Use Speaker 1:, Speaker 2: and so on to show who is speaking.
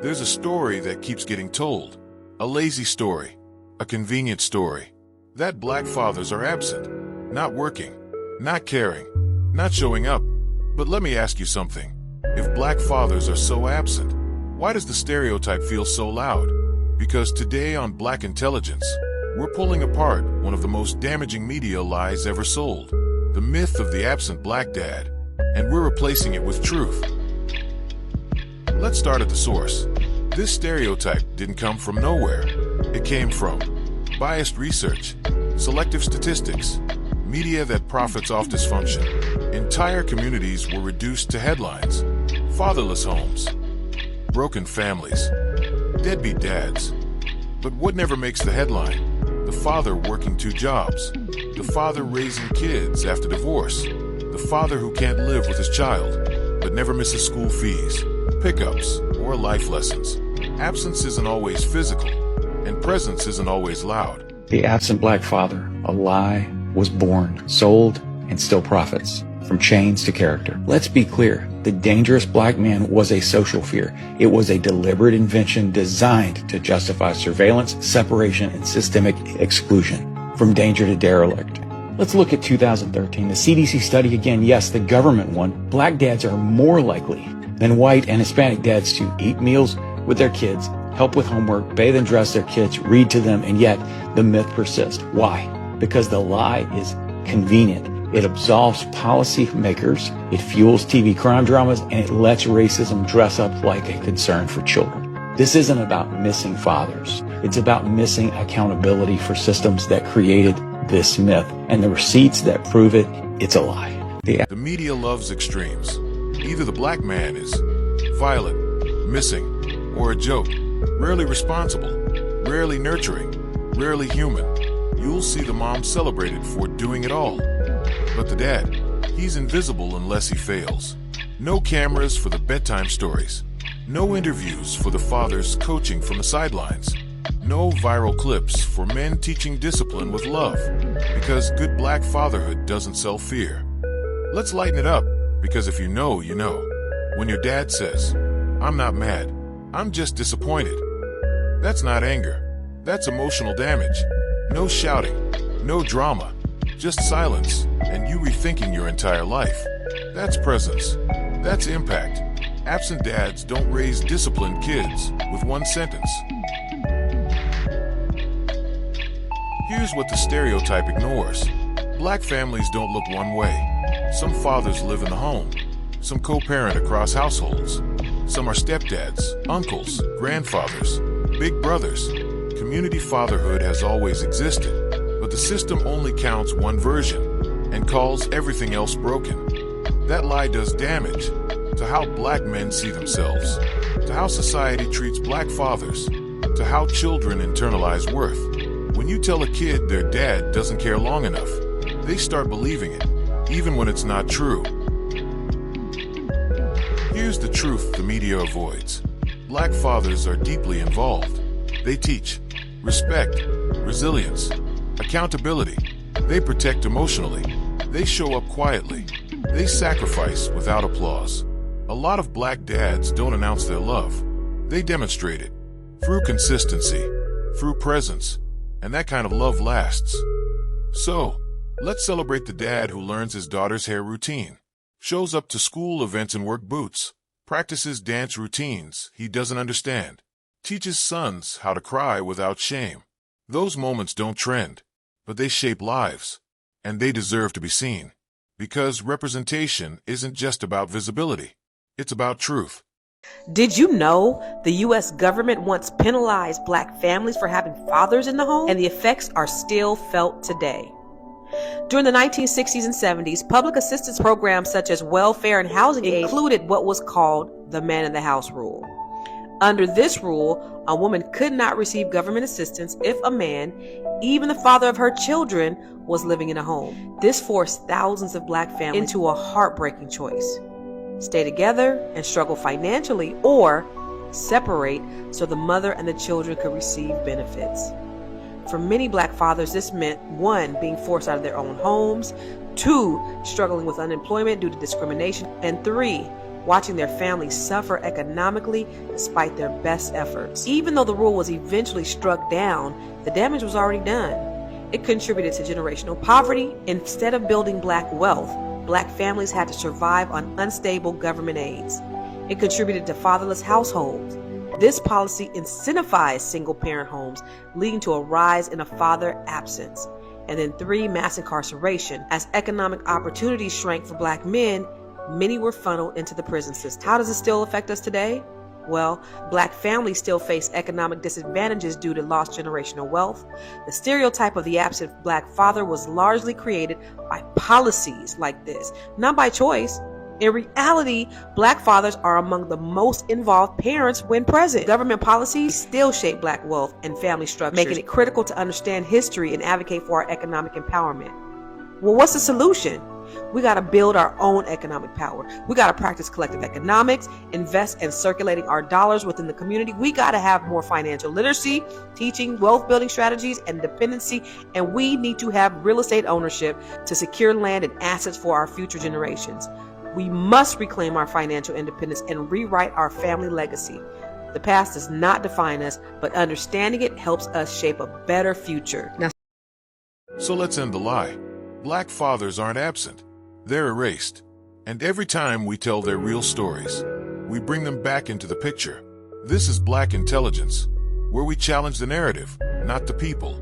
Speaker 1: There's a story that keeps getting told. A lazy story. A convenient story. That black fathers are absent. Not working. Not caring. Not showing up. But let me ask you something. If black fathers are so absent, why does the stereotype feel so loud? Because today on Black Intelligence, we're pulling apart one of the most damaging media lies ever sold. The myth of the absent black dad. And we're replacing it with truth. Let's start at the source. This stereotype didn't come from nowhere. It came from biased research, selective statistics, media that profits off dysfunction. Entire communities were reduced to headlines. Fatherless homes, broken families, deadbeat dads. But what never makes the headline? The father working 2 jobs. The father raising kids after divorce. The father who can't live with his child, but never misses school fees, pickups, or life lessons. Absence isn't always physical, and presence isn't always loud.
Speaker 2: The absent black father, a lie, was born, sold, and still profits, from chains to character. Let's be clear, the dangerous black man was a social fear. It was a deliberate invention designed to justify surveillance, separation, and systemic exclusion, from danger to derelict. Let's look at 2013. The CDC study again, yes, the government one. Black dads are more likely than white and Hispanic dads to eat meals with their kids, help with homework, bathe and dress their kids, read to them, and yet the myth persists. Why? Because the lie is convenient. It absolves policymakers, it fuels TV crime dramas, and it lets racism dress up like a concern for children. This isn't about missing fathers. It's about missing accountability for systems that created this myth, and the receipts that prove it, it's a lie.
Speaker 1: The media loves extremes. Either the black man is violent, missing, or a joke, rarely responsible, rarely nurturing, rarely human. You'll see the mom celebrated for doing it all. But the dad, he's invisible unless he fails. No cameras for the bedtime stories. No interviews for the fathers coaching from the sidelines. No viral clips for men teaching discipline with love, because good black fatherhood doesn't sell fear. Let's lighten it up, because if you know, you know. When your dad says, "I'm not mad, I'm just disappointed," that's not anger. That's emotional damage. No shouting, no drama, just silence, and you rethinking your entire life. That's presence. That's impact. Absent dads don't raise disciplined kids with one sentence. Here's what the stereotype ignores. Black families don't look one way. Some fathers live in the home. Some co-parent across households. Some are stepdads, uncles, grandfathers, big brothers. Community fatherhood has always existed, but the system only counts one version and calls everything else broken. That lie does damage to how black men see themselves, to how society treats black fathers, to how children internalize worth. When you tell a kid their dad doesn't care long enough, they start believing it, even when it's not true. Here's the truth the media avoids. Black fathers are deeply involved. They teach respect, resilience, accountability. They protect emotionally. They show up quietly. They sacrifice without applause. A lot of black dads don't announce their love. They demonstrate it through consistency, through presence, and that kind of love lasts. So, let's celebrate the dad who learns his daughter's hair routine, shows up to school events in work boots, practices dance routines he doesn't understand, teaches sons how to cry without shame. Those moments don't trend, but they shape lives, and they deserve to be seen. Because representation isn't just about visibility, it's about truth.
Speaker 3: Did you know the U.S. government once penalized black families for having fathers in the home, and the effects are still felt today? During the 1960s and 70s, public assistance programs such as welfare and housing aid included what was called the man in the house rule. Under this rule, a woman could not receive government assistance if a man, even the father of her children, was living in a home. This forced thousands of black families into a heartbreaking choice: stay together and struggle financially, or separate so the mother and the children could receive benefits. For many black fathers, this meant 1, being forced out of their own homes, 2, struggling with unemployment due to discrimination, and 3, watching their families suffer economically despite their best efforts. Even though the rule was eventually struck down, the damage was already done. It contributed to generational poverty. Instead of building black wealth, black families had to survive on unstable government aids. It contributed to fatherless households. This policy incentivized single-parent homes, leading to a rise in a father absence. And then 3, mass incarceration. As economic opportunities shrank for black men, many were funneled into the prison system. How does it still affect us today? Well, black families still face economic disadvantages due to lost generational wealth. The stereotype of the absent black father was largely created by policies like this, not by choice. In reality, black fathers are among the most involved parents when present. Government policies still shape black wealth and family structures, making it critical to understand history and advocate for our economic empowerment. Well, what's the solution? We got to build our own economic power. We got to practice collective economics, invest in circulating our dollars within the community. We got to have more financial literacy, teaching wealth building strategies and dependency, and we need to have real estate ownership to secure land and assets for our future generations. We must reclaim our financial independence and rewrite our family legacy. The past does not define us, but understanding it helps us shape a better future.
Speaker 1: So let's end the lie. Black fathers aren't absent. They're erased. And every time we tell their real stories, we bring them back into the picture. This is Black Intelligence, where we challenge the narrative, not the people.